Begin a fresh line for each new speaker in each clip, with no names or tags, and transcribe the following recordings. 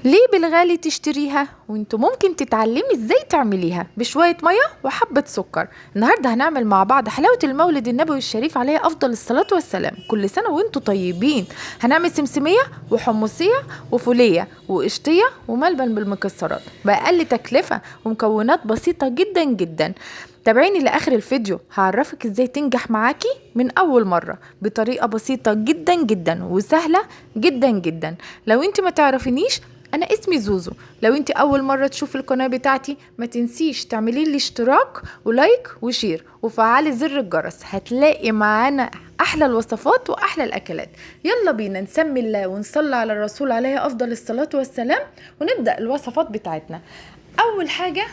ليه بالغالي تشتريها وانتوا ممكن تتعلمي ازاي تعمليها بشوية مية وحبة سكر؟ النهاردة هنعمل مع بعض حلاوة المولد النبوي الشريف عليه أفضل الصلاة والسلام. كل سنة وانتوا طيبين. هنعمل سمسمية وحمصية وفولية وقشطية وملبن بالمكسرات بأقل تكلفة ومكونات بسيطة جدا جدا. تابعيني لآخر الفيديو، هعرفك ازاي تنجح معاكي من أول مرة بطريقة بسيطة جدا جدا وسهلة جدا جدا. لو انت ما تعرفينيش، انا اسمي زوزو. لو انت اول مرة تشوفي القناة بتاعتي ما تنسيش تعملي لي اشتراك ولايك وشير وفعلي زر الجرس، هتلاقي معانا احلى الوصفات واحلى الاكلات. يلا بينا نسمي الله ونصلي على الرسول عليه افضل الصلاة والسلام ونبدأ الوصفات بتاعتنا. اول حاجة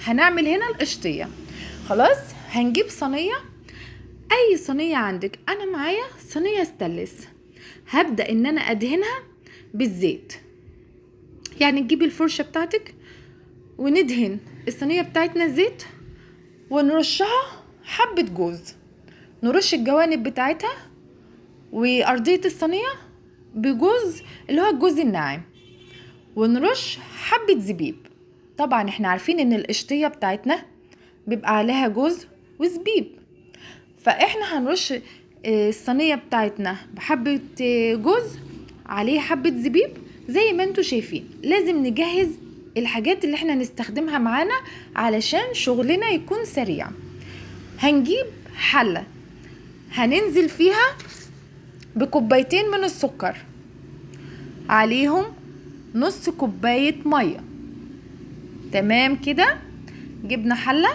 هنعمل هنا القشطية. خلاص، هنجيب صينية، اي صينية عندك. انا معايا صينية ستانلس. هبدأ ان انا ادهنها بالزيت، يعني تجيبي الفرشة بتاعتك وندهن الصينية بتاعتنا زيت ونرشها حبة جوز، نرش الجوانب بتاعتها وأرضية الصينية بجوز اللي هو الجوز الناعم، ونرش حبة زبيب. طبعا احنا عارفين ان القشطية بتاعتنا بيبقى عليها جوز وزبيب، فاحنا هنرش الصينية بتاعتنا بحبة جوز عليه حبة زبيب زي ما انتوا شايفين. لازم نجهز الحاجات اللي احنا نستخدمها معانا علشان شغلنا يكون سريع. هنجيب حلة هننزل فيها بكوبايتين من السكر، عليهم نص كوباية مية. تمام كده، جبنا حلة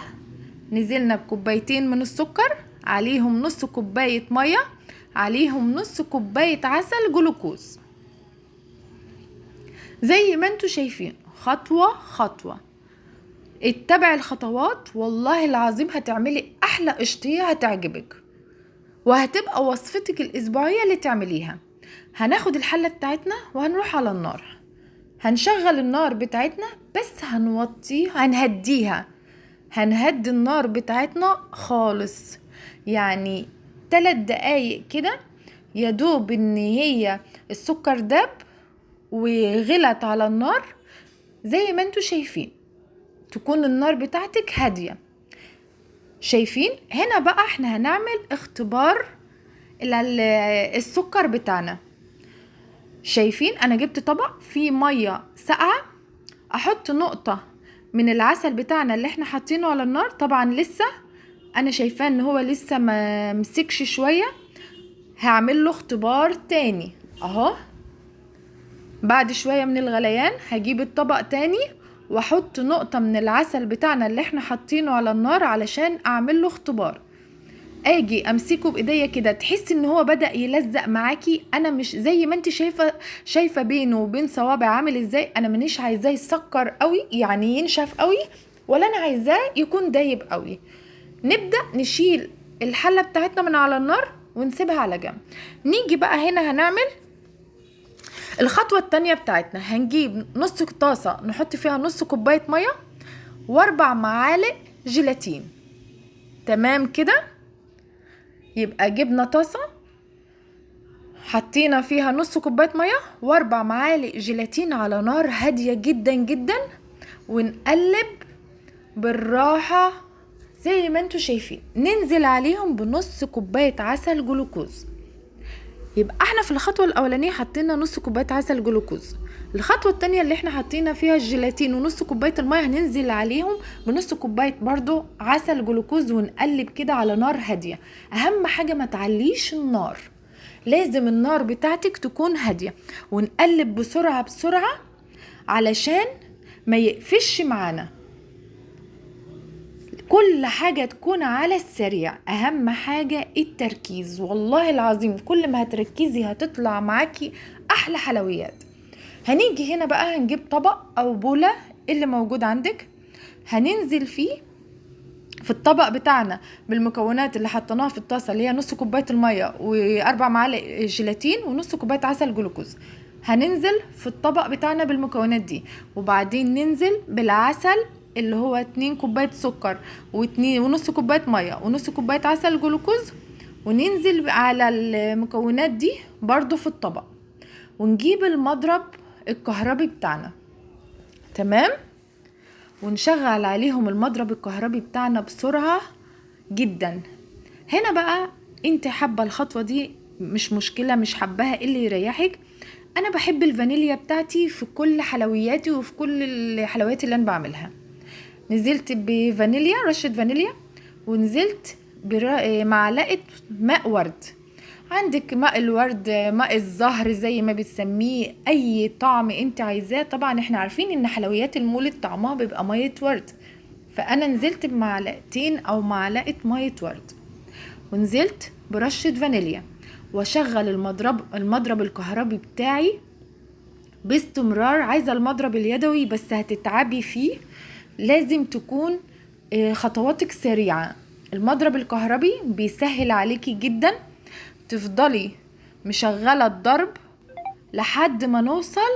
نزلنا بكوبايتين من السكر، عليهم نص كوباية مية، عليهم نص كوباية عسل جلوكوز زي ما انتوا شايفين. خطوة خطوة اتبع الخطوات، والله العظيم هتعملي احلى قشطية هتعجبك وهتبقى وصفتك الاسبوعية اللي تعمليها. هناخد الحلة بتاعتنا وهنروح على النار، هنشغل النار بتاعتنا بس هنوطيها، هنهدي النار بتاعتنا خالص، يعني 3 دقايق كده يا دوب ان هي السكر داب وغلت على النار زي ما انتوا شايفين. تكون النار بتاعتك هادية. شايفين هنا بقى احنا هنعمل اختبار السكر بتاعنا. شايفين انا جبت طبق فيه مية ساقعة، احط نقطة من العسل بتاعنا اللي احنا حاطينه على النار. طبعا لسه انا شايفاه ان هو لسه ما مسكش شوية، هعمل له اختبار تاني اهو. بعد شوية من الغليان هجيب الطبق تاني واحط نقطة من العسل بتاعنا اللي احنا حاطينه على النار علشان اعمل له اختبار. اجي امسكه بايديا كده، تحس ان هو بدأ يلزق معاكي. انا مش زي ما انت شايفة بينه وبين صوابع عامل ازاي. انا منيش عايزاه يسكر قوي يعني ينشف قوي، ولا انا عايزاه يكون دايب قوي. نبدأ نشيل الحلة بتاعتنا من على النار ونسيبها على جنب. نيجي بقى هنا هنعمل الخطوة التانية بتاعتنا. هنجيب نص طاسة نحط فيها نص كوباية مية و4 معالق جيلاتين. تمام كده، يبقى جبنا طاسة حطينا فيها نص كوباية مية و4 معالق جيلاتين على نار هادية جدا جدا، ونقلب بالراحة زي ما انتوا شايفين. ننزل عليهم بنص كوباية عسل جلوكوز. يبقى احنا في الخطوة الاولانية حطينا نص كوباية عسل جلوكوز. الخطوة التانية اللي احنا حطينا فيها الجيلاتين ونص كوباية المية هننزل عليهم بنص كوباية برضو عسل جلوكوز، ونقلب كده على نار هادية. اهم حاجة ما تعليش النار، لازم النار بتاعتك تكون هادية، ونقلب بسرعة بسرعة علشان ما يقفش معانا. كل حاجة تكون على السريع، اهم حاجة التركيز. والله العظيم كل ما هتركزي هتطلع معاكي احلى حلويات. هنيجي هنا بقى هنجيب طبق او بولة اللي موجود عندك، هننزل فيه في الطبق بتاعنا بالمكونات اللي حطيناها في الطاسة اللي هي نص كوباية المية و4 معالق جيلاتين ونص كوباية عسل جلوكوز. هننزل في الطبق بتاعنا بالمكونات دي، وبعدين ننزل بالعسل اللي هو 2 كوباية سكر ونص كوباية مية ونص كوباية عسل جلوكوز، وننزل على المكونات دي برضو في الطبق، ونجيب المضرب الكهربي بتاعنا. تمام، ونشغل عليهم المضرب الكهربي بتاعنا بسرعة جدا. هنا بقى انت حابة الخطوة دي مش مشكلة، مش حباها اللي يريحك. انا بحب الفانيليا بتاعتي في كل حلوياتي وفي كل الحلويات اللي انا بعملها. نزلت بفانيليا، رشة فانيليا، ونزلت بمعلقة ماء ورد. عندك ماء الورد، ماء الزهر زي ما بتسميه، اي طعم انت عايزاه. طبعا احنا عارفين ان حلويات المولد طعمها بيبقى مية ورد، فانا نزلت بمعلقتين او معلقة مية ورد، ونزلت برشة فانيليا، واشغل المضرب الكهربي بتاعي باستمرار. عايزة المضرب اليدوي بس هتتعبي فيه، لازم تكون خطواتك سريعة. المضرب الكهربي بيسهل عليكي جدا. تفضلي مشغلة الضرب لحد ما نوصل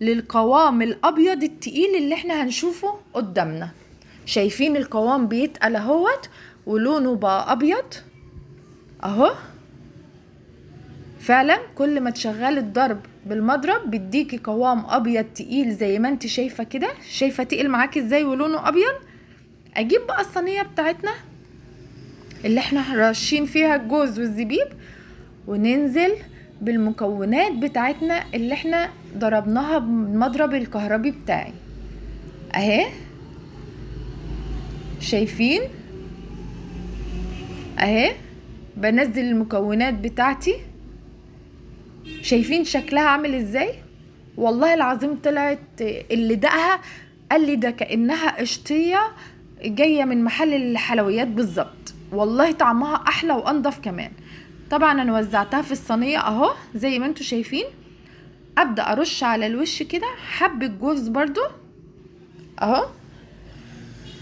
للقوام الابيض التقيل اللي احنا هنشوفه قدامنا. شايفين القوام بيتقل اهوت ولونه بقى ابيض اهو. فعلا كل ما تشغلي الضرب بالمضرب بيديكي قوام ابيض تقيل زي ما انت شايفه كده. شايفه تقل معاكي ازاي ولونه ابيض؟ اجيب بقى الصينيه بتاعتنا اللي احنا راشين فيها الجوز والزبيب، وننزل بالمكونات بتاعتنا اللي احنا ضربناها بالمضرب الكهربي بتاعي اهي. شايفين اهي بنزل المكونات بتاعتي. شايفين شكلها عامل ازاي؟ والله العظيم طلعت اللي دقها قال لي ده كأنها قشطية جاية من محل الحلويات بالظبط. والله طعمها احلى وانضف كمان. طبعا انا وزعتها في الصينية اهو زي ما انتوا شايفين. ابدأ ارش على الوش كده حبة جوز برضو اهو.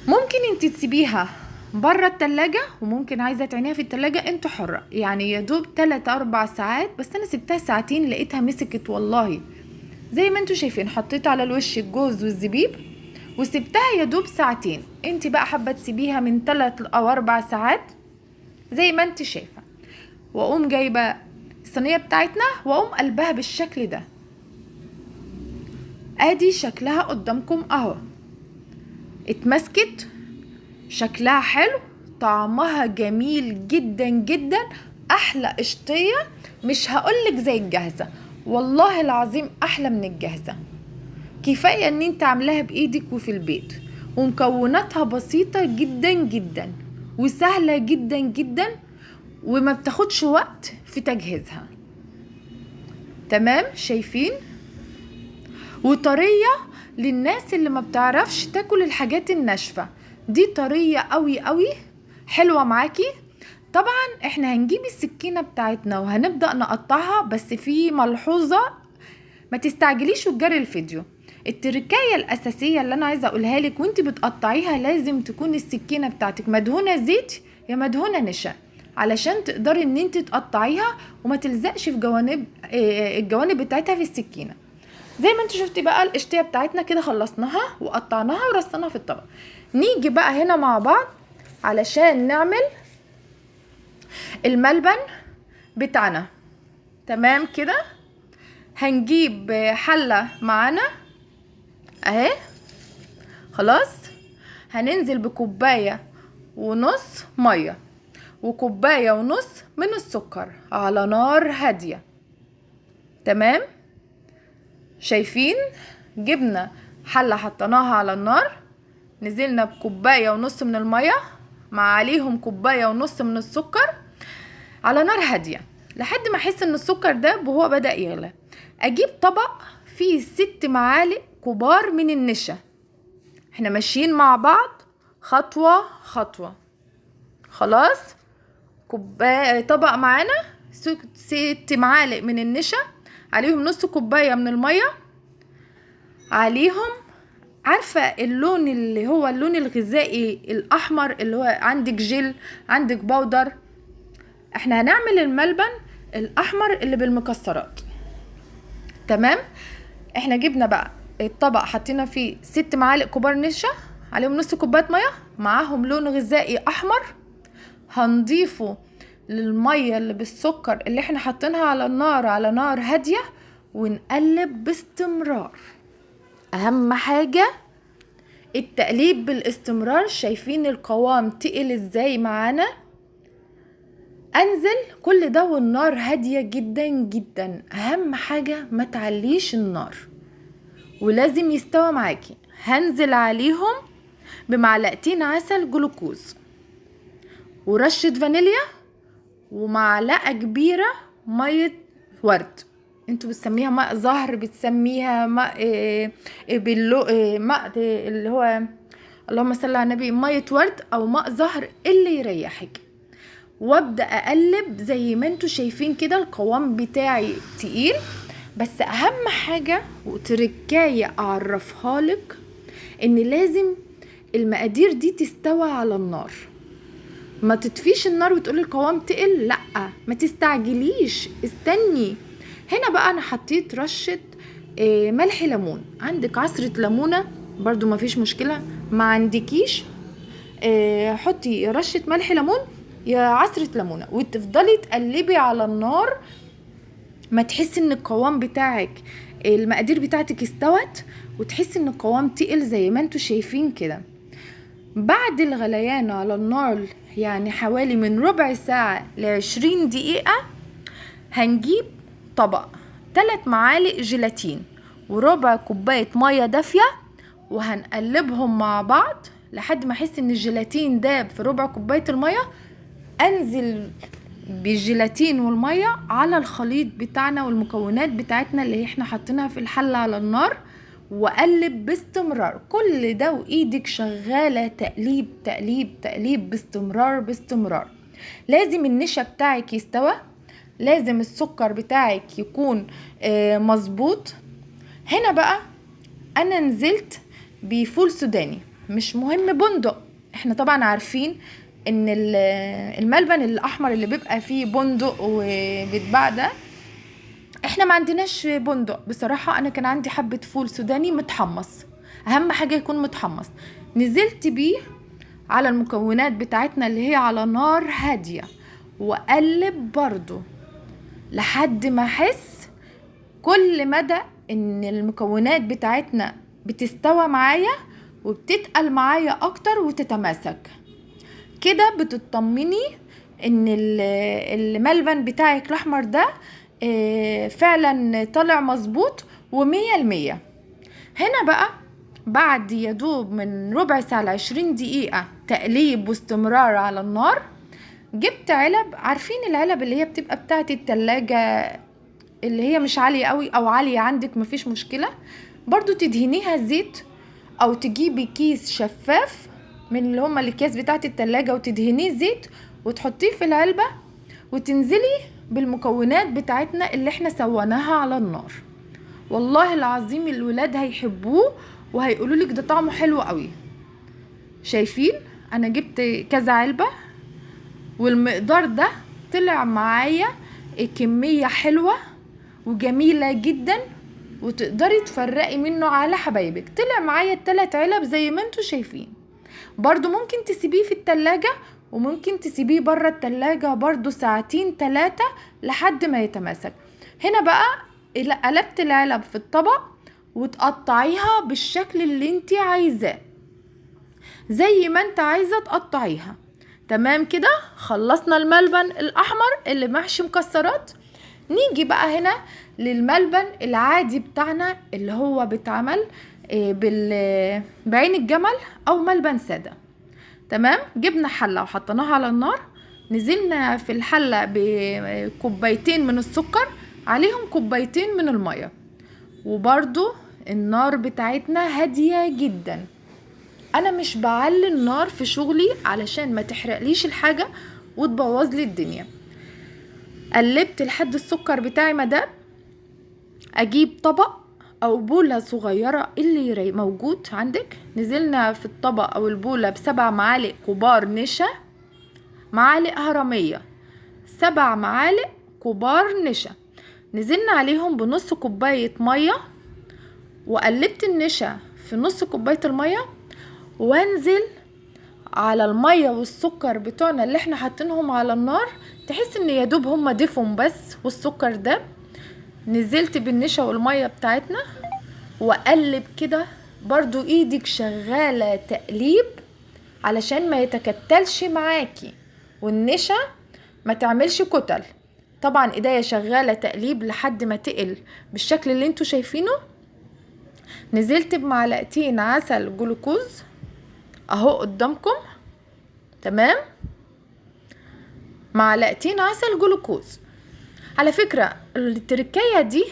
ممكن انت تسيبيها بره التلاجة، وممكن عايزة تعينيها في التلاجة، انت حرة يعني. يدوب 3-4 ساعات، بس انا سبتها ساعتين لقيتها مسكت والله. زي ما انتوا شايفين حطيت على الوش الجوز والزبيب وسبتها يدوب ساعتين. انت بقى حابة تسيبيها من 3 أو 4 ساعات زي ما انت شايفة. واقوم جايبة الصينية بتاعتنا واقوم قلبها بالشكل ده. ادي شكلها قدامكم اهو. اتمسكت، شكلها حلو، طعمها جميل جدا جدا. احلى قشطية، مش هقولك زي الجاهزة، والله العظيم احلى من الجاهزة. كفاية ان انت عاملاها بايدك وفي البيت، ومكوناتها بسيطة جدا جدا وسهلة جدا جدا، وما بتاخدش وقت في تجهيزها. تمام، شايفين؟ وطرية للناس اللي ما بتعرفش تاكل الحاجات الناشفة، دي طرية قوي قوي حلوة معاكي. طبعا احنا هنجيب السكينة بتاعتنا وهنبدأ نقطعها، بس في ملحوظة ما تستعجليش وتجري الفيديو. التركاية الأساسية اللي أنا عايزة أقولها لك وانت بتقطعيها، لازم تكون السكينة بتاعتك مدهونة زيت يا مدهونة نشا، علشان تقدري ان انت تقطعيها وما تلزقش في الجوانب بتاعتها في السكينة. زي ما انت شفتي بقى القشطية بتاعتنا كده خلصناها وقطعناها ورصناها في الطبق. نيجي بقى هنا مع بعض علشان نعمل الملبن بتاعنا. تمام كده، هنجيب حلة معانا اهي. خلاص، هننزل بكوباية ونص مية وكوباية ونص من السكر على نار هادية. تمام، شايفين؟ جبنا حلة حطيناها على النار، نزلنا بكوباية ونص من المية مع عليهم كوباية ونص من السكر على نار هادية لحد ما احس ان السكر ده وهو بدأ يغلى. اجيب طبق فيه 6 معالق كبار من النشا. احنا ماشيين مع بعض خطوة خطوة. خلاص، طبق معانا 6 معالق من النشا، عليهم نص كوباية من المية، عليهم عارفة اللون اللي هو اللون الغذائي الأحمر اللي هو عندك جل عندك بودر. احنا هنعمل الملبن الأحمر اللي بالمكسرات. تمام، احنا جبنا بقى الطبق حطينا فيه 6 معالق كبار نشا، عليهم نص كوباية مية، معاهم لون غذائي أحمر. هنضيفه للمية اللي بالسكر اللي احنا حطينها على النار على نار هادية، ونقلب باستمرار. اهم حاجة التقليب بالاستمرار. شايفين القوام تقل ازاي معانا؟ انزل كل ده والنار هادية جدا جدا. اهم حاجة ما تعليش النار، ولازم يستوى معاكي. هنزل عليهم بمعلقتين عسل جلوكوز ورشة فانيليا ومعلقة كبيرة مية ورد. انتوا بتسميها ماء زهر، بتسميها ماء ماء اللي هو اللهم صل على النبي، مية ورد او ماء زهر اللي يريحك. وابدأ اقلب زي ما انتوا شايفين كده. القوام بتاعي تقيل، بس اهم حاجة وتركاية اعرفها لك ان لازم المقادير دي تستوى على النار. ما تطفيش النار وتقولي القوام تقل، لا، ما تستعجليش، استني. هنا بقى انا حطيت رشة ملح ليمون. عندك عصرة ليمونة برضو ما فيش مشكلة، ما عندكيش حطي رشة ملح ليمون يا عصرة ليمونة، وتفضلي تقلبي على النار ما تحسي ان القوام بتاعك المقادير بتاعتك استوت، وتحسي ان القوام تقل زي ما انتوا شايفين كده. بعد الغليان على النار يعني حوالي من ربع ساعة ل20 دقيقة هنجيب طبق 3 معالق جيلاتين وربع كوباية مية دافية، وهنقلبهم مع بعض لحد ما احس ان الجيلاتين داب في ربع كوباية المية. انزل بالجيلاتين والمية على الخليط بتاعنا والمكونات بتاعتنا اللي احنا حاطينها في الحلة على النار، وقلب باستمرار. كل ده وايدك شغالة تقليب تقليب تقليب باستمرار باستمرار. لازم النشا بتاعك يستوى، لازم السكر بتاعك يكون مظبوط. هنا بقى انا نزلت بفول سوداني، مش مهم بندق. احنا طبعا عارفين ان الملبن الاحمر اللي بيبقى فيه بندق وبيتباع ده، احنا ما عندناش بندق. بصراحة انا كان عندي حبة فول سوداني متحمص، اهم حاجة يكون متحمص. نزلت بيه على المكونات بتاعتنا اللي هي على نار هادية، وقلب برضو لحد ما احس كل مدى ان المكونات بتاعتنا بتستوى معايا وبتتقل معايا اكتر وتتماسك كده. بتطمني ان الملبن بتاعك الاحمر ده فعلا طلع مظبوط و100%. هنا بقى بعد يدوب من ربع ساعة ل20 دقيقة تقليب واستمرار على النار، جبت علب. عارفين العلب اللي هي بتبقى بتاعت التلاجة اللي هي مش عالية قوي او عالية عندك مفيش مشكلة، برضو تدهنيها زيت او تجيبي كيس شفاف من اللي هما الاكياس بتاعت التلاجة وتدهنيه زيت وتحطيه في العلبة، وتنزلي بالمكونات بتاعتنا اللي احنا سويناها على النار. والله العظيم الولاد هيحبوه وهيقولوا لك ده طعمه حلو قوي. شايفين انا جبت كذا علبة والمقدار ده طلع معايا كمية حلوة وجميلة جدا، وتقدري تفرقي منه على حبايبك. طلع معايا 3 علب زي ما انتوا شايفين. برضو ممكن تسيبيه في التلاجة وممكن تسيبيه برا التلاجة برضو 2-3 لحد ما يتماسك. هنا بقى قلبت العلب في الطبق وتقطعيها بالشكل اللي انت عايزاه، زي ما انت عايزة تقطعيها. تمام كده، خلصنا الملبن الاحمر اللي محشي مكسرات. نيجي بقى هنا للملبن العادي بتاعنا اللي هو بيتعمل بعين الجمل او ملبن سادة. تمام، جبنا حلة وحطيناها على النار، نزلنا في الحلة بكوبايتين من السكر عليهم كوبايتين من المية، وبرضو النار بتاعتنا هادية جدا. انا مش بعلي النار في شغلي علشان ما تحرقليش الحاجة وتبوظ لي الدنيا. قلبت لحد السكر بتاعي ما داب. اجيب طبق او بولة صغيرة اللي موجود عندك. نزلنا في الطبق او البولة ب7 معالق كبار نشا، معالق هرمية 7 معالق كبار نشا. نزلنا عليهم بنص كوباية مية، وقلبت النشا في نص كوباية المية، وانزل على المية والسكر بتوعنا اللي احنا حاطينهم على النار. تحس ان يدوب هما دفهم بس والسكر ده. نزلت بالنشا والمية بتاعتنا واقلب كده، برضو ايدك شغالة تقليب علشان ما يتكتلش معاكي والنشا ما تعملش كتل. طبعا ايديا شغالة تقليب لحد ما تقل بالشكل اللي انتوا شايفينه. نزلت بمعلقتين عسل جلوكوز اهو قدامكم، تمام، معلقتين عسل جلوكوز. على فكرة التركية دي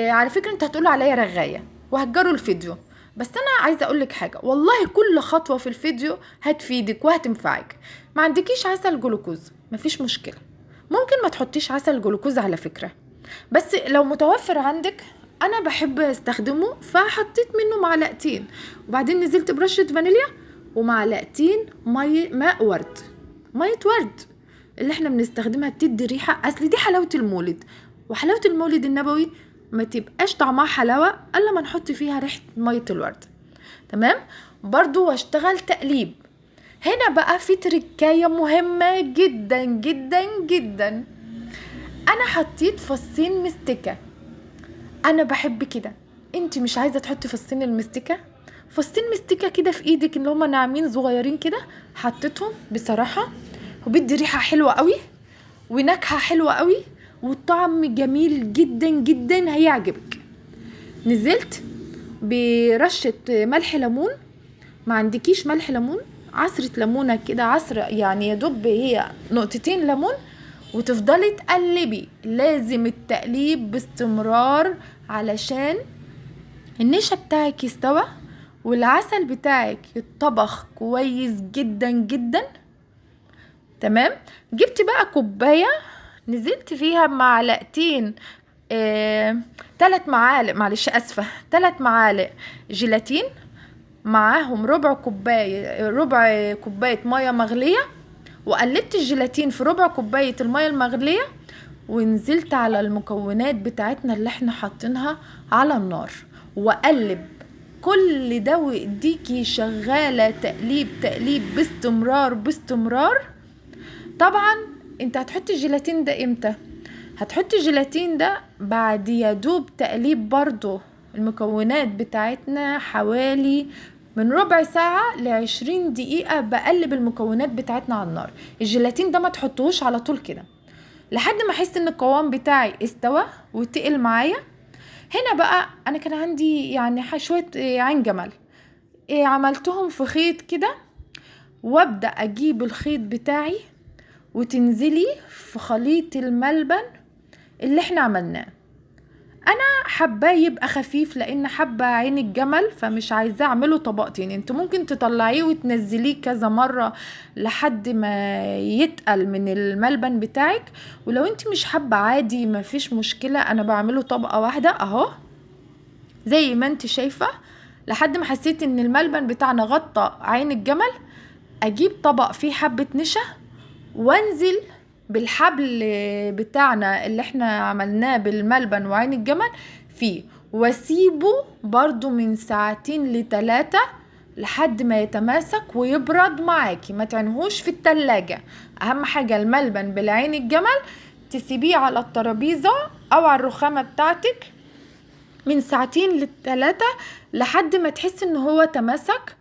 على فكرة انت هتقولوا عليا رغاية وهتجروا الفيديو، بس انا عايزة اقولك حاجة، والله كل خطوة في الفيديو هتفيدك وهتنفعك. ما عندكيش عسل جلوكوز مفيش مشكلة، ممكن ما تحطيش عسل جلوكوز على فكرة، بس لو متوفر عندك انا بحب استخدمه فحطيت منه معلقتين، وبعدين نزلت برشة فانيليا ومعلقتين ماء ورد، مية ورد اللي احنا بنستخدمها بتدي ريحة. اصل دي حلاوة المولد، وحلاوة المولد النبوي ما تبقاش طعمها حلاوة الا ما نحط فيها ريحة مية الورد، تمام. برضو واشتغل تقليب. هنا بقى في تركاية مهمة جدا جدا جدا، انا حطيت فصين مستكة، انا بحب كده. انت مش عايزة تحطي فصين المستكة، فصين مستكة كده في ايدك اللي هما ناعمين صغيرين كده، حطيتهم بصراحة وبيدي ريحة حلوة قوي ونكهة حلوة قوي والطعم جميل جدا جدا هيعجبك. نزلت برشة ملح ليمون، ما عندكيش ملح ليمون عصرة ليمونة كده، عصر يعني يدوب هي نقطتين ليمون، وتفضلي تقلبي. لازم التقليب باستمرار علشان النشا بتاعك يستوى والعسل بتاعك يتطبخ كويس جدا جدا، تمام. جبت بقى كوباية نزلت فيها معلقتين 3 معالق، معلش اسفة، 3 معالق جيلاتين، معاهم ربع كوباية مية مغلية، وقلبت الجيلاتين في ربع كوباية المية المغلية، ونزلت على المكونات بتاعتنا اللي احنا حاطينها على النار وقلب كل ده، وايديكي شغالة تقليب تقليب باستمرار باستمرار. طبعا انت هتحطي الجيلاتين ده امتى؟ هتحطي الجيلاتين ده بعد يدوب تقليب برضو المكونات بتاعتنا حوالي من ربع ساعة ل20 دقيقة، بقلب المكونات بتاعتنا على النار. الجيلاتين ده ما تحطوش على طول كده لحد ما احس ان القوام بتاعي استوى وتقل معايا. هنا بقى انا كان عندي يعني شوية عين جمل، عملتهم في خيط كده، وابدأ اجيب الخيط بتاعي وتنزلي في خليط الملبن اللي احنا عملناه. انا حباه يبقى خفيف لان حبه عين الجمل، فمش عايزاه اعمله طبقتين. انت ممكن تطلعيه وتنزليه كذا مره لحد ما يتقل من الملبن بتاعك، ولو انت مش حابه عادي مفيش مشكله، انا بعمله طبقه واحده اهو زي ما انت شايفه. لحد ما حسيت ان الملبن بتاعنا غطى عين الجمل، اجيب طبق فيه حبه نشا وانزل بالحبل بتاعنا اللي احنا عملناه بالملبن وعين الجمل فيه، واسيبه برضو من 2 ل3 لحد ما يتماسك ويبرد معاكي. ما تعينهوش في التلاجة، اهم حاجة الملبن بالعين الجمل تسيبيه على الترابيزة او على الرخامة بتاعتك من 2 ل3 لحد ما تحس ان هو تماسك،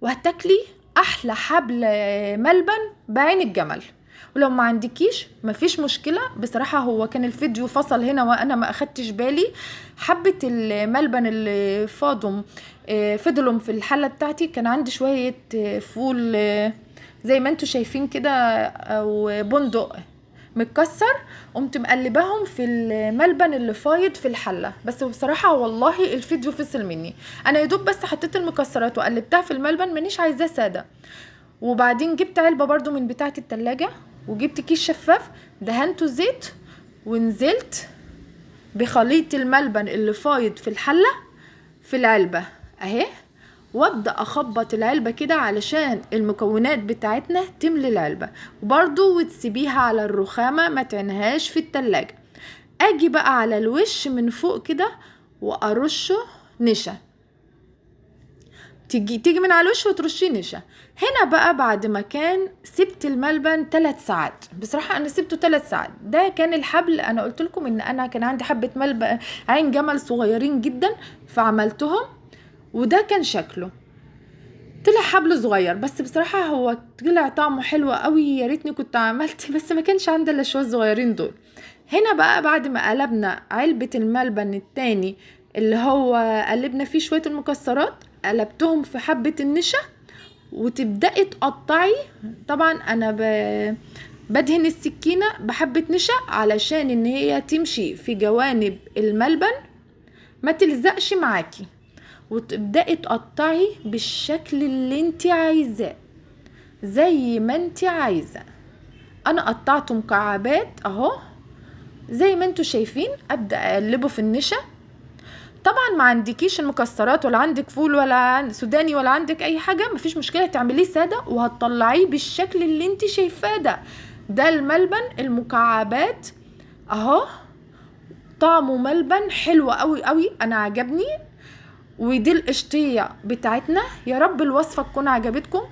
وهتاكلي احلى حبل ملبن بعين الجمل. ولو ما عندكيش مفيش مشكلة، بصراحة هو كان الفيديو فصل هنا وانا ما اخدتش بالي. حبة الملبن اللي فضلوا في الحلة بتاعتي، كان عندي شوية فول زي ما انتوا شايفين كده او بندق متكسر، قمت مقلباهم في الملبن اللي فايض في الحله. بس بصراحه والله الفيديو فصل مني، انا يدوب بس حطيت المكسرات وقلبتها في الملبن، مانيش عايزاه ساده. وبعدين جبت علبه برضو من بتاعه التلاجة، وجبت كيس شفاف دهنته زيت، ونزلت بخليط الملبن اللي فايض في الحله في العلبه اهي، وابدا اخبط العلبه كده علشان المكونات بتاعتنا تملي العلبه، وبرضو وتسيبيها على الرخامه ما تعينهاش في التلاجة. اجي بقى على الوش من فوق كده وارشه نشا، تيجي من على الوش وترشيه نشا. هنا بقى بعد ما كان سبت الملبن 3 ساعات، بصراحة انا سبته 3 ساعات. ده كان الحبل، انا قلت لكم ان انا كان عندي حبة ملبن عين جمل صغيرين جدا فعملتهم، وده كان شكله. طلع حبل صغير بس بصراحة هو طلع طعمه حلو قوي، يا ريتني كنت عملت بس ما كانش عندي الا شوية صغيرين دول. هنا بقى بعد ما قلبنا علبة الملبن التاني اللي هو قلبنا فيه شوية المكسرات، قلبتهم في حبة النشا وتبدأي تقطعي. طبعا انا بدهن السكينة بحبة نشا علشان ان هي تمشي في جوانب الملبن ما تلزقش معاكي، وتبدأي تقطعي بالشكل اللي انت عايزاه زي ما انت عايزة. انا قطعته مكعبات اهو زي ما انتوا شايفين. ابدأ اقلبه في النشا. طبعا ما عندكيش المكسرات ولا عندك فول ولا سوداني ولا عندك اي حاجة، مفيش مشكلة، تعمليه سادة وهتطلعيه بالشكل اللي انت شايفاه ده الملبن المكعبات اهو. طعمه ملبن حلو قوي قوي، انا عجبني. ودي القشطية بتاعتنا. يا رب الوصفة تكون عجبتكم،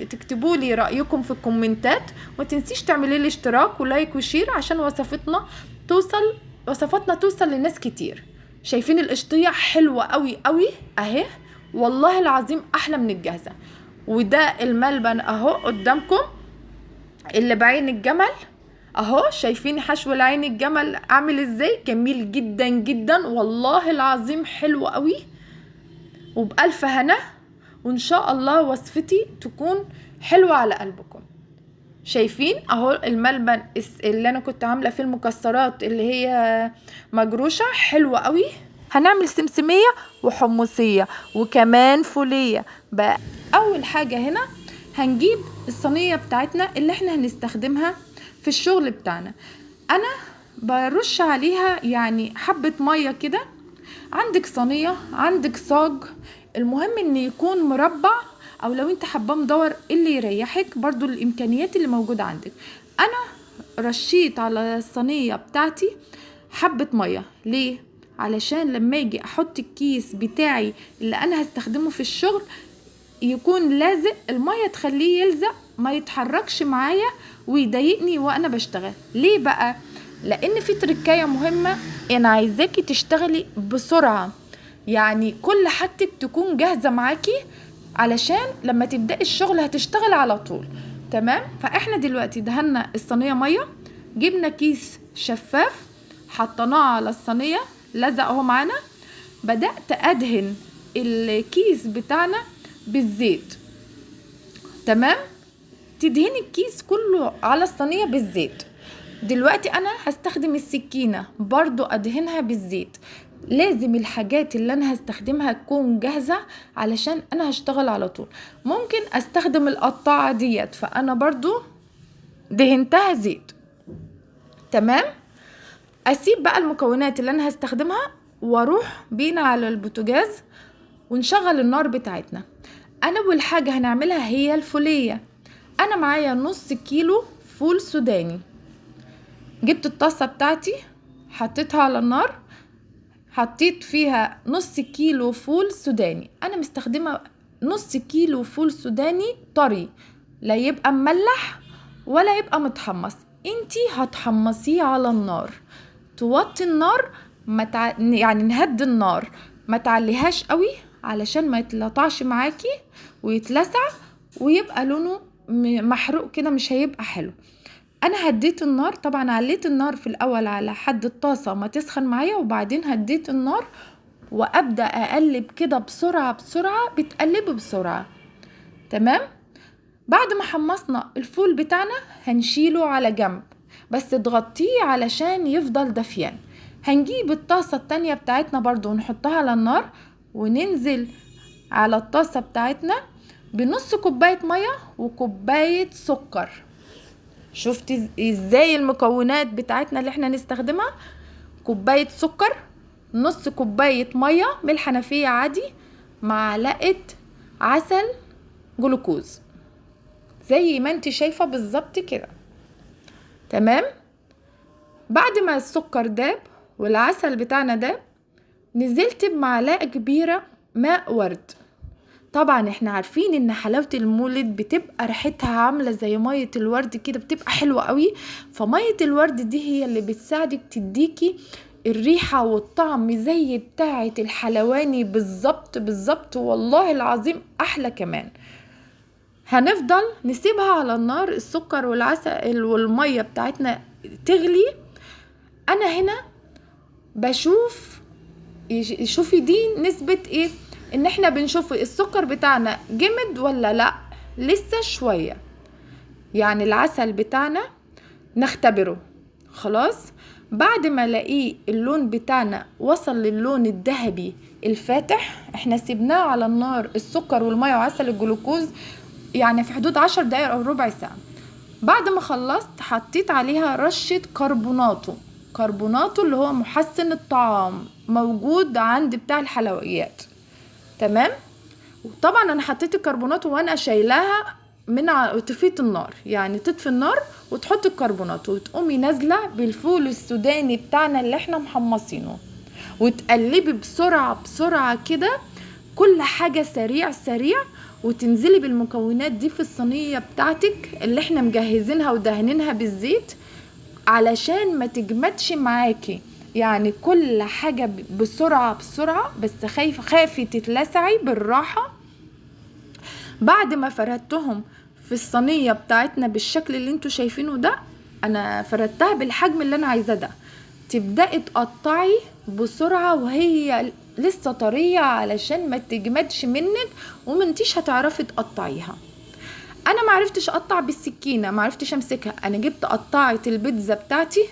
تكتبوا لي رأيكم في الكومنتات. وما تنسيش تعملي لي اشتراك ولايك وشير عشان وصفاتنا توصل لناس كتير. شايفين القشطية حلوة قوي قوي اهي، والله العظيم احلى من الجاهزة. وده الملبن اهو قدامكم اللي بعين الجمل اهو. شايفين حشو العين الجمل عامل ازاي؟ جميل جدا جدا والله العظيم، حلو قوي وبألف هنا. وان شاء الله وصفتي تكون حلوة على قلبكم. شايفين اهو الملبن اللي انا كنت عاملة فيه المكسرات اللي هي مجروشة حلوة قوي. هنعمل سمسمية وحمصية وكمان فولية بقى. اول حاجة هنا هنجيب الصينية بتاعتنا اللي احنا هنستخدمها في الشغل بتاعنا. انا برش عليها يعني حبة مية كده. عندك صينية، عندك صاج، المهم ان يكون مربع، او لو انت حابه مدور اللي يريحك، برضو الامكانيات اللي موجودة عندك. انا رشيت على الصينية بتاعتي حبة مية. ليه؟ علشان لما اجي احط الكيس بتاعي اللي انا هستخدمه في الشغل يكون لازق، المية تخليه يلزق ما يتحركش معايا ويضايقني وانا بشتغل. ليه بقى؟ لان في تركاية مهمة، انا عايزاكي تشتغلي بسرعة، يعني كل حاجتك تكون جاهزة معاكي علشان لما تبدأي الشغل هتشتغل على طول. تمام؟ فاحنا دلوقتي دهنا الصينية مية، جبنا كيس شفاف حطيناه على الصينية لزق اهو معانا. بدأت ادهن الكيس بتاعنا بالزيت. تمام؟ تدهني الكيس كله على الصينية بالزيت. دلوقتي انا هستخدم السكينة برضو ادهنها بالزيت. لازم الحاجات اللي انا هستخدمها تكون جاهزة علشان انا هشتغل على طول. ممكن استخدم القطاعة ديت، فانا برضو دهنتها زيت. تمام؟ اسيب بقى المكونات اللي انا هستخدمها واروح بينا على البوتاجاز ونشغل النار بتاعتنا. انا اول حاجة هنعملها هي الفولية. انا معايا نص كيلو فول سوداني. جبت الطاسة بتاعتي حطيتها على النار، حطيت فيها نص كيلو فول سوداني. انا مستخدمة نص كيلو فول سوداني طري، لا يبقى مملح ولا يبقى متحمص. انتي هتحمصيه على النار، توطي النار يعني نهدي النار، ما تعليهاش قوي علشان ما يتلطعش معاكي ويتلسع ويبقى لونه محروق كده، مش هيبقى حلو. انا هديت النار، طبعا عليت النار في الاول على حد الطاسة ما تسخن معايا، وبعدين هديت النار وابدأ اقلب كده بسرعة بسرعة، بتقلب بسرعة. تمام؟ بعد ما حمصنا الفول بتاعنا هنشيله على جنب، بس تغطيه علشان يفضل دافيان. هنجيب الطاسة التانية بتاعتنا برضو ونحطها على النار، وننزل على الطاسة بتاعتنا بنص كوباية مية وكوباية سكر. شفتي ازاي المكونات بتاعتنا اللي احنا نستخدمها؟ كوباية سكر، نص كوباية مية من الحنفية عادي، معلقة عسل جلوكوز زي ما انت شايفة بالظبط كده. تمام؟ بعد ما السكر داب والعسل بتاعنا داب، نزلت بمعلقة كبيرة ماء ورد. طبعا احنا عارفين ان حلاوة المولد بتبقى ريحتها عاملة زي مية الورد كده، بتبقى حلوة قوي. فمية الورد دي هي اللي بتساعدك تديكي الريحة والطعم زي بتاعة الحلواني بالظبط بالظبط، والله العظيم احلى كمان. هنفضل نسيبها على النار، السكر والعسل والمية بتاعتنا تغلي. انا هنا بشوف، شوفي دي نسبة ايه، ان احنا بنشوف السكر بتاعنا جمد ولا لا، لسه شوية. يعني العسل بتاعنا نختبره. خلاص، بعد ما الاقيه اللون بتاعنا وصل للون الذهبي الفاتح، احنا سيبناه على النار السكر والمية وعسل الجلوكوز يعني في حدود 10 دقايق او ربع ساعة. بعد ما خلصت حطيت عليها رشة كربوناتو. كربوناتو اللي هو محسن الطعام، موجود عند بتاع الحلويات. تمام. وطبعا انا حطيت الكربوناتو وانا شايلاها طفيت النار، يعني تطفي النار وتحط الكربوناتو وتقومي نازله بالفول السوداني بتاعنا اللي احنا محمصينه، وتقلبي بسرعه بسرعه كده، كل حاجه سريع سريع، وتنزلي بالمكونات دي في الصينيه بتاعتك اللي احنا مجهزينها ودهنينها بالزيت علشان ما تجمدش معاكي. يعني كل حاجة بسرعة بسرعة، بس خافي تتلسعي بالراحة. بعد ما فردتهم في الصينية بتاعتنا بالشكل اللي انتوا شايفينه ده، انا فردتها بالحجم اللي انا عايزاه ده، تبدأي تقطعي بسرعة وهي لسه طرية علشان ما تجمدش منك ومنتيش هتعرفي تقطعيها. انا معرفتش اقطع بالسكينة، معرفتش امسكها، انا جبت قطعة البيتزا بتاعتي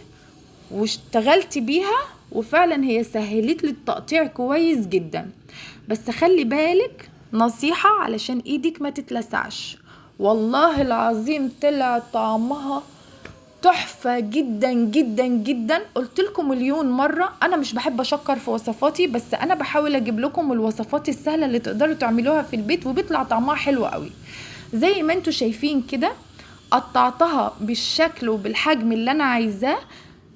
واشتغلت بيها، وفعلا هي سهلت لي التقطيع كويس جدا. بس خلي بالك نصيحة علشان ايدك ما تتلسعش، والله العظيم طلع طعمها تحفة جدا جدا جدا. قلت لكم مليون مرة انا مش بحب اشكر في وصفاتي، بس انا بحاول اجيب لكم الوصفات السهلة اللي تقدروا تعملوها في البيت وبيطلع طعمها حلو قوي. زي ما انتوا شايفين كده، قطعتها بالشكل وبالحجم اللي انا عايزاه،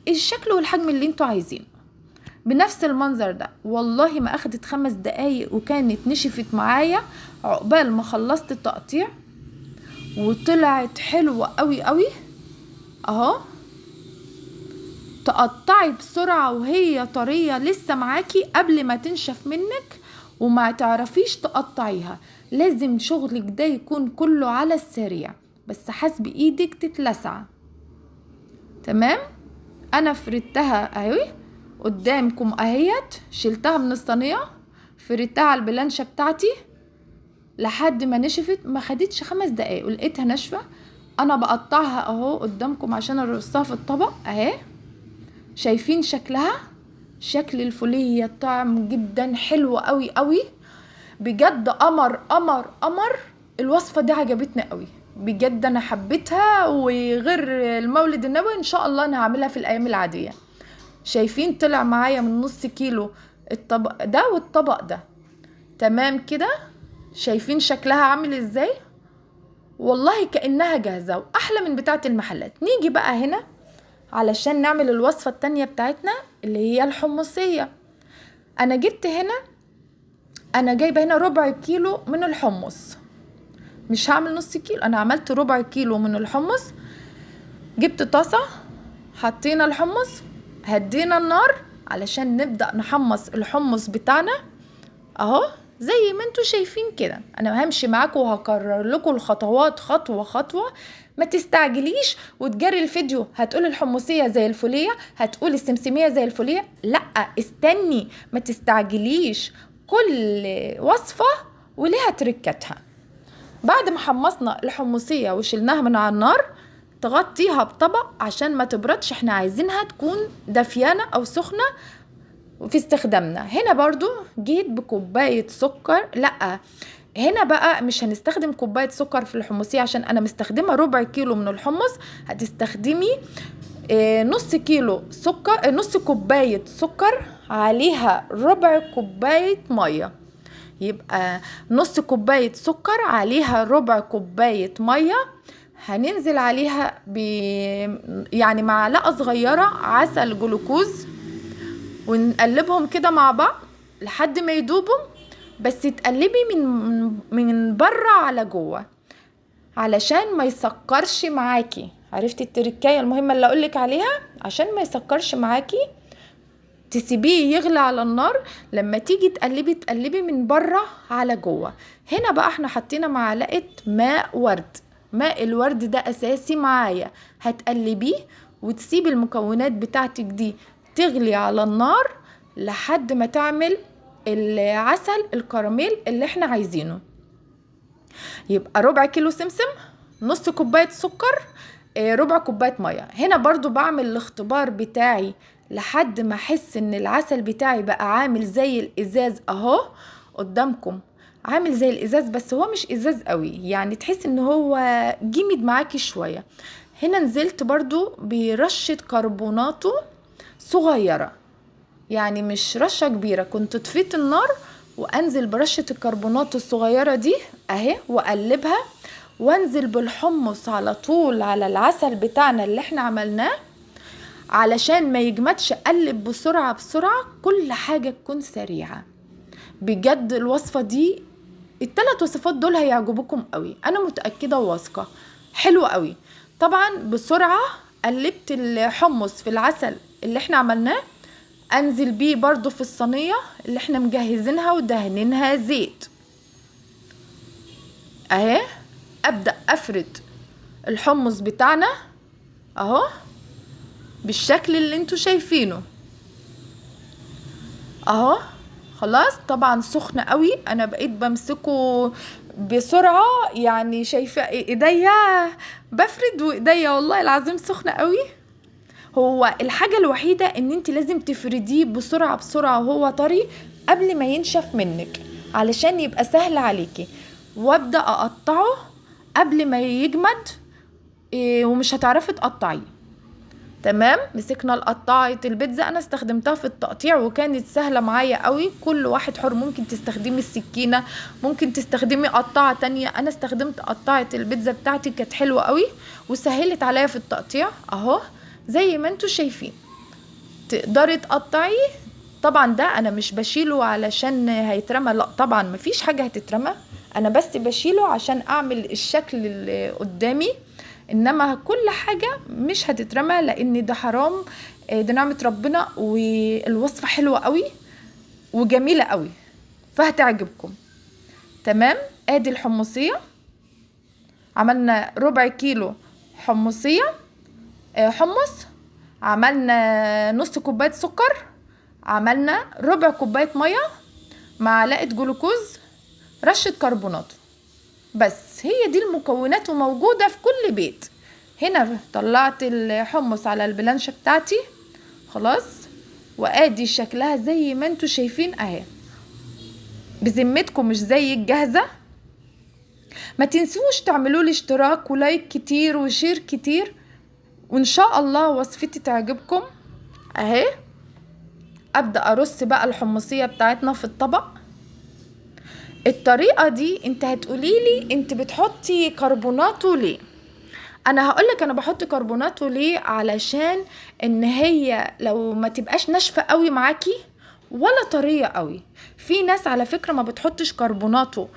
الشكل والحجم اللي انتوا عايزينه بنفس المنظر ده. والله ما اخدت 5 دقايق وكانت نشفت معايا عقبال ما خلصت التقطيع، وطلعت حلوة قوي قوي اهو. تقطعي بسرعة وهي طرية لسه معاكي قبل ما تنشف منك وما تعرفيش تقطعيها. لازم شغلك ده يكون كله على السريع، بس حسب ايدك تتلسع. تمام. انا فردتها اهي قدامكم اهيت، شلتها من الصينيه، فردتها على البلانشه بتاعتي لحد ما نشفت، ما خدتش 5 دقايق ولقيتها ناشفه. انا بقطعها اهو قدامكم عشان ارصها في الطبق اهي. شايفين شكلها؟ شكل الفوليه طعم جدا حلو قوي قوي بجد. قمر قمر قمر. الوصفه دي عجبتني قوي بجد، انا حبيتها. وغير المولد النبوي ان شاء الله انا هعملها في الايام العاديه. شايفين طلع معايا من نص كيلو الطبق ده والطبق ده. تمام كده. شايفين شكلها عامل ازاي؟ والله كأنها جاهزة واحلى من بتاعة المحلات. نيجي بقى هنا علشان نعمل الوصفة التانية بتاعتنا اللي هي الحمصية. انا جبت هنا، انا جايبه هنا ربع كيلو من الحمص، مش هعمل نص كيلو، انا عملت ربع كيلو من الحمص. جبت طاسة، حطينا الحمص، هدينا النار علشان نبدأ نحمص الحمص بتاعنا اهو. زي ما انتوا شايفين كده، انا همشي معاكم وهكرر لكم الخطوات خطوة خطوة. ما تستعجليش وتجري الفيديو هتقول الحمصية زي الفولية، هتقول السمسمية زي الفولية. لا، استني، ما تستعجليش. كل وصفة وليها تركتها. بعد ما حمصنا الحمصية وشلناها من على النار، تغطيها بطبق عشان ما تبردش، احنا عايزينها تكون دافيانة او سخنة في استخدامنا. هنا برضو جيت بكوباية سكر، لا هنا بقى مش هنستخدم كوباية سكر في الحمصية عشان انا مستخدمة ربع كيلو من الحمص. هتستخدمي نص كيلو سكر، نص كوباية سكر عليها ربع كوباية مية. يبقى نص كوباية سكر عليها ربع كوباية مية. هننزل عليها يعني معلقة صغيرة عسل جلوكوز، ونقلبهم كده مع بعض لحد ما يدوبوا. بس تقلبي من بره على جوه علشان ما يسكرش معاكي. عرفتي التركايه المهمه اللي اقولك عليها؟ عشان ما يسكرش معاكي تسيبيه يغلي على النار. لما تيجي تقلبي من بره على جوه. هنا بقى احنا حطينا معلقه ماء ورد. ماء الورد ده اساسي معايا. هتقلبيه وتسيبي المكونات بتاعتك دي تغلي على النار لحد ما تعمل العسل الكراميل اللي احنا عايزينه. يبقى ربع كيلو سمسم، نص كوباية سكر، ربع كوباية مية. هنا برضو بعمل الاختبار بتاعي لحد ما احس ان العسل بتاعي بقى عامل زي الازاز اهو قدامكم. عامل زي الازاز بس هو مش ازاز قوي، يعني تحس ان هو جمد معاكي شوية. هنا نزلت برضو برشة كربوناتو صغيرة، يعني مش رشة كبيرة. كنت طفيت النار وانزل برشة الكربونات الصغيرة دي اهي واقلبها، وانزل بالحمص على طول على العسل بتاعنا اللي احنا عملناه علشان ما يجمدش. قلب بسرعة بسرعة، كل حاجة تكون سريعة. بجد الوصفة دي، الثلاث وصفات دول هيعجبوكم قوي، انا متأكدة وواثقة. حلو قوي. طبعا بسرعة قلبت الحمص في العسل اللي احنا عملناه، انزل بيه برضو في الصينية اللي احنا مجهزينها ودهنينها زيت اهي. ابدأ افرد الحمص بتاعنا اهو بالشكل اللي انتوا شايفينه اهو. خلاص طبعا سخن قوي، انا بقيت بمسكه بسرعة، يعني شايفة ايديا بفرد وايديا والله العظيم سخنة قوي. هو الحاجة الوحيدة ان انت لازم تفرديه بسرعة بسرعة وهو طري قبل ما ينشف منك علشان يبقى سهل عليكي. وابدأ اقطعه قبل ما يجمد ومش هتعرفي تقطعيه. تمام. مسكنا القطاعة البيتزا، انا استخدمتها في التقطيع وكانت سهلة معايا قوي. كل واحد حر، ممكن تستخدمي السكينة، ممكن تستخدمي قطاعة تانية. انا استخدمت قطاعة البيتزا بتاعتي، كانت حلوة قوي وسهلت عليا في التقطيع اهو زي ما انتوا شايفين. تقدري تقطعي. طبعا ده انا مش بشيله علشان هيترمى، لا طبعا مفيش حاجة هتترمى، انا بس بشيله عشان اعمل الشكل اللي قدامي. انما كل حاجة مش هتترمى لان ده حرام. ده نعمة ربنا، والوصفة حلوة قوي وجميلة قوي فهتعجبكم. تمام. ادي الحمصية، عملنا ربع كيلو حمصية حمص، عملنا نص كوباية سكر، عملنا ربع كوباية مية، معلقة جلوكوز، رشة كربونات. بس هي دي المكونات وموجودة في كل بيت. هنا طلعت الحمص على البلانشة بتاعتي خلاص، وادي شكلها زي ما انتوا شايفين اهي. بذمتكم مش زي الجاهزة. ما تنسوش تعملوا لي اشتراك ولايك كتير وشير كتير، وان شاء الله وصفتي تعجبكم اهي. ابدأ ارص بقى الحمصية بتاعتنا في الطبق. الطريقة دي انت هتقوليلي انت بتحطي كربوناتو ليه؟ انا هقولك انا بحط كربوناتو ليه، علشان ان هي لو ما تبقاش ناشفة قوي معاكي ولا طرية قوي. في ناس على فكرة ما بتحطش كربوناتو،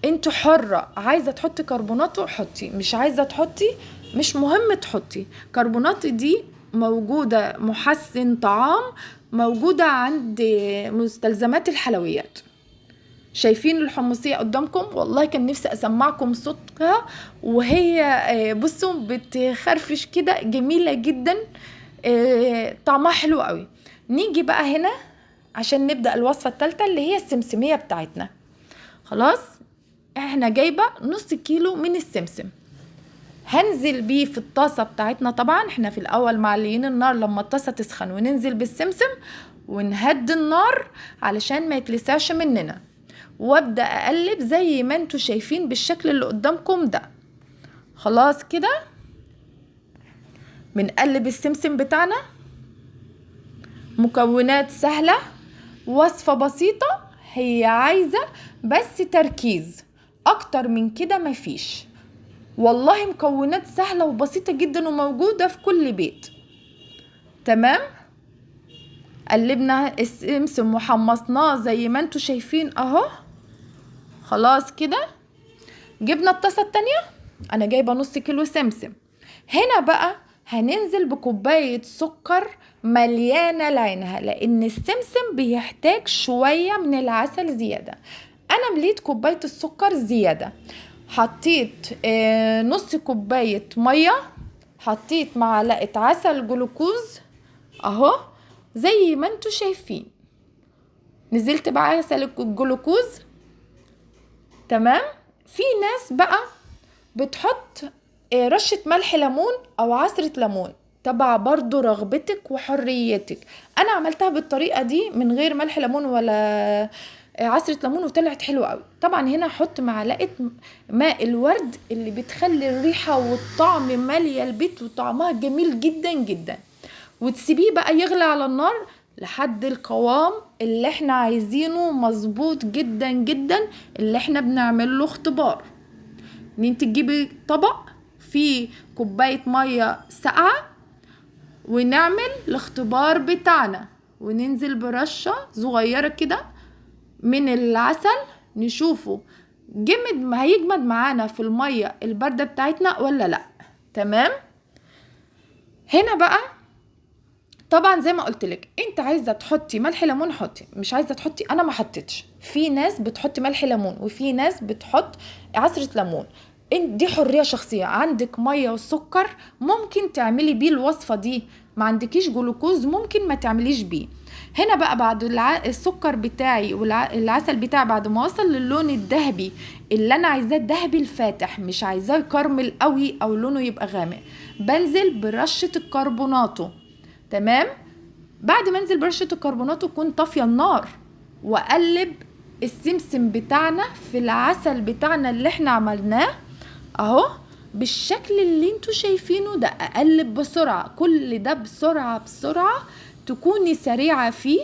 انت حرة. عايزة تحطي كربوناتو حطي، مش عايزة تحطي مش مهم تحطي. كربوناتو دي موجودة محسن طعام، موجودة عند مستلزمات الحلويات. شايفين الحمصية قدامكم؟ والله كان نفسي اسمعكم صوتها وهي بصوا بتخرفش كده، جميلة جدا، طعمها حلو قوي. نيجي بقى هنا عشان نبدأ الوصفة الثالثة اللي هي السمسمية بتاعتنا. خلاص احنا جايبة نص كيلو من السمسم، هنزل بيه في الطاسة بتاعتنا. طبعا احنا في الاول معليين النار لما الطاسة تسخن، وننزل بالسمسم ونهدي النار علشان ما يتلسعش مننا. وابدأ اقلب زي ما انتوا شايفين بالشكل اللي قدامكم ده. خلاص كده بنقلب السمسم بتاعنا. مكونات سهلة، وصفة بسيطة، هي عايزة بس تركيز، اكتر من كده مفيش. والله مكونات سهلة وبسيطة جدا وموجودة في كل بيت. تمام. قلبنا السمسم وحمصناه زي ما انتوا شايفين اهو. خلاص كده جبنا الطاسة التانية. انا جايبة نص كيلو سمسم. هنا بقى هننزل بكوباية سكر مليانة لعينها، لان السمسم بيحتاج شوية من العسل زيادة. انا مليت كوباية السكر زيادة، حطيت نص كوباية مية، حطيت معلقة عسل جلوكوز اهو زي ما انتوا شايفين. نزلت بعسل الجلوكوز. تمام. في ناس بقى بتحط رشة ملح ليمون او عصرة ليمون، تبع برضو رغبتك وحريتك. انا عملتها بالطريقة دي من غير ملح ليمون ولا عصرة ليمون وطلعت حلوة قوي. طبعا هنا احط معلقة ماء الورد اللي بتخلي الريحة والطعم مالية البيت وطعمها جميل جدا جدا، وتسيبيه بقى يغلي على النار لحد القوام اللي احنا عايزينه مظبوط جدا جدا، اللي احنا بنعمل له اختبار. ان انت تجيبي طبق فيه كوباية مية ساقعة ونعمل الاختبار بتاعنا، وننزل برشة صغيرة كده من العسل نشوفه هيجمد معانا في المية الباردة بتاعتنا ولا لا. تمام. هنا بقى طبعا زي ما قلتلك، انت عايزه تحطي ملح ليمون حطي، مش عايزه تحطي انا ما حطيتش. في ناس بتحط ملح ليمون وفي ناس بتحط عصره ليمون، دي حريه شخصيه. عندك ميه وسكر ممكن تعملي بيه الوصفه دي، ما عندكيش جلوكوز ممكن ما تعمليش بيه. هنا بقى بعد السكر بتاعي والعسل بتاعي بعد ما وصل للون الذهبي اللي انا عايزاه، الذهبي الفاتح، مش عايزاه يكرمل قوي او لونه يبقى غامق، بنزل برشه الكربوناتو. تمام. بعد ما انزل برشة الكربونات وكون طافية النار، واقلب السمسم بتاعنا في العسل بتاعنا اللي احنا عملناه اهو بالشكل اللي انتوا شايفينه ده. اقلب بسرعة، كل ده بسرعة بسرعة، تكوني سريعة فيه.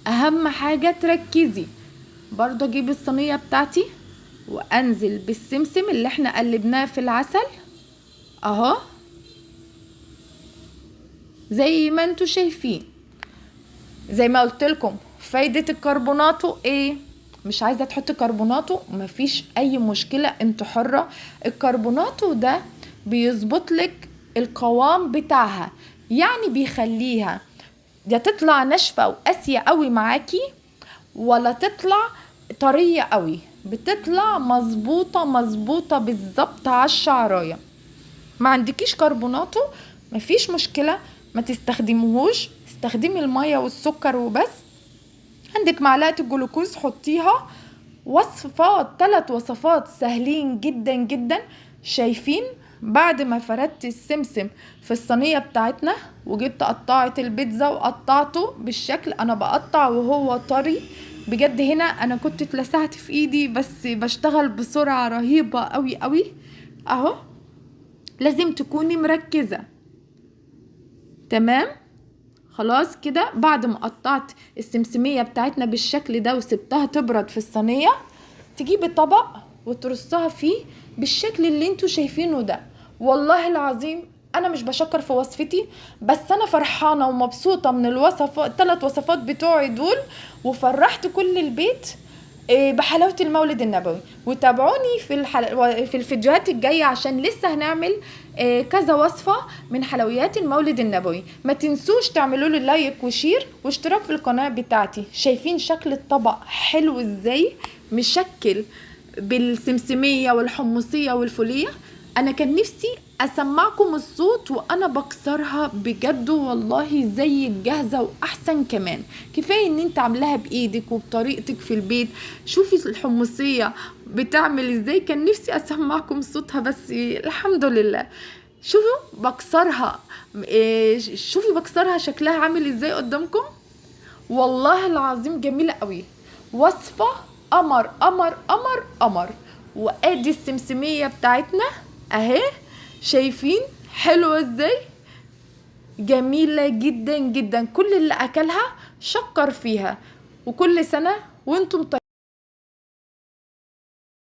اهم حاجة تركزي. برضه اجيب الصينية بتاعتي وانزل بالسمسم اللي احنا قلبناه في العسل اهو زي ما انتوا شايفين. زي ما قلت لكم فايدة الكربوناتو ايه؟ مش عايزة تحط كربوناتو مفيش اي مشكلة، انت حرة. الكربوناتو ده بيظبط لك القوام بتاعها، يعني بيخليها يا تطلع ناشفة وقاسية قوي معاكي، ولا تطلع طرية قوي، بتطلع مظبوطة بالظبط على الشعراية. ما عندكيش كربوناتو مفيش مشكلة، ما تستخدموهوش، استخدمي المية والسكر وبس. عندك معلقة الجلوكوز حطيها. وصفات 3 وصفات سهلين جدا جدا. شايفين بعد ما فردت السمسم في الصينية بتاعتنا وجبت قطعة البيتزا وقطعته بالشكل، انا بقطع وهو طري بجد. هنا انا كنت اتلسعت في ايدي بس بشتغل بسرعة رهيبة قوي قوي اهو. لازم تكوني مركزة. تمام. خلاص كده بعد ما قطعت السمسمية بتاعتنا بالشكل ده وسبتها تبرد في الصينية، تجيبي طبق وترصها فيه بالشكل اللي انتوا شايفينه ده. والله العظيم انا مش بشكر في وصفتي، بس انا فرحانة ومبسوطة من الوصفات 3 وصفات بتوعي دول، وفرحت كل البيت بحلاوة المولد النبوي. وتابعوني في الفيديوهات الجاية عشان لسه هنعمل كذا وصفة من حلويات المولد النبوي. ما تنسوش تعملوا لي لايك وشير واشتراك في القناة بتاعتي. شايفين شكل الطبق حلو ازاي؟ مشكل بالسمسمية والحمصية والفولية. انا كان نفسي اسمعكم الصوت وانا بكسرها بجد، والله زي الجاهزة واحسن كمان. كفاية ان انت عاملاها بايدك وبطريقتك في البيت. شوفي الحمصية بتعمل ازاي، كان نفسي اسمعكم صوتها بس الحمد لله. شوفوا بكسرها، شوفي بكسرها شكلها عامل ازاي قدامكم. والله العظيم جميلة قوي، وصفة قمر قمر قمر قمر. وادي السمسمية بتاعتنا اهي، شايفين حلوة ازاي؟ جميلة جدا جدا. كل اللي اكلها شكر فيها. وكل سنة وانتم طيبين.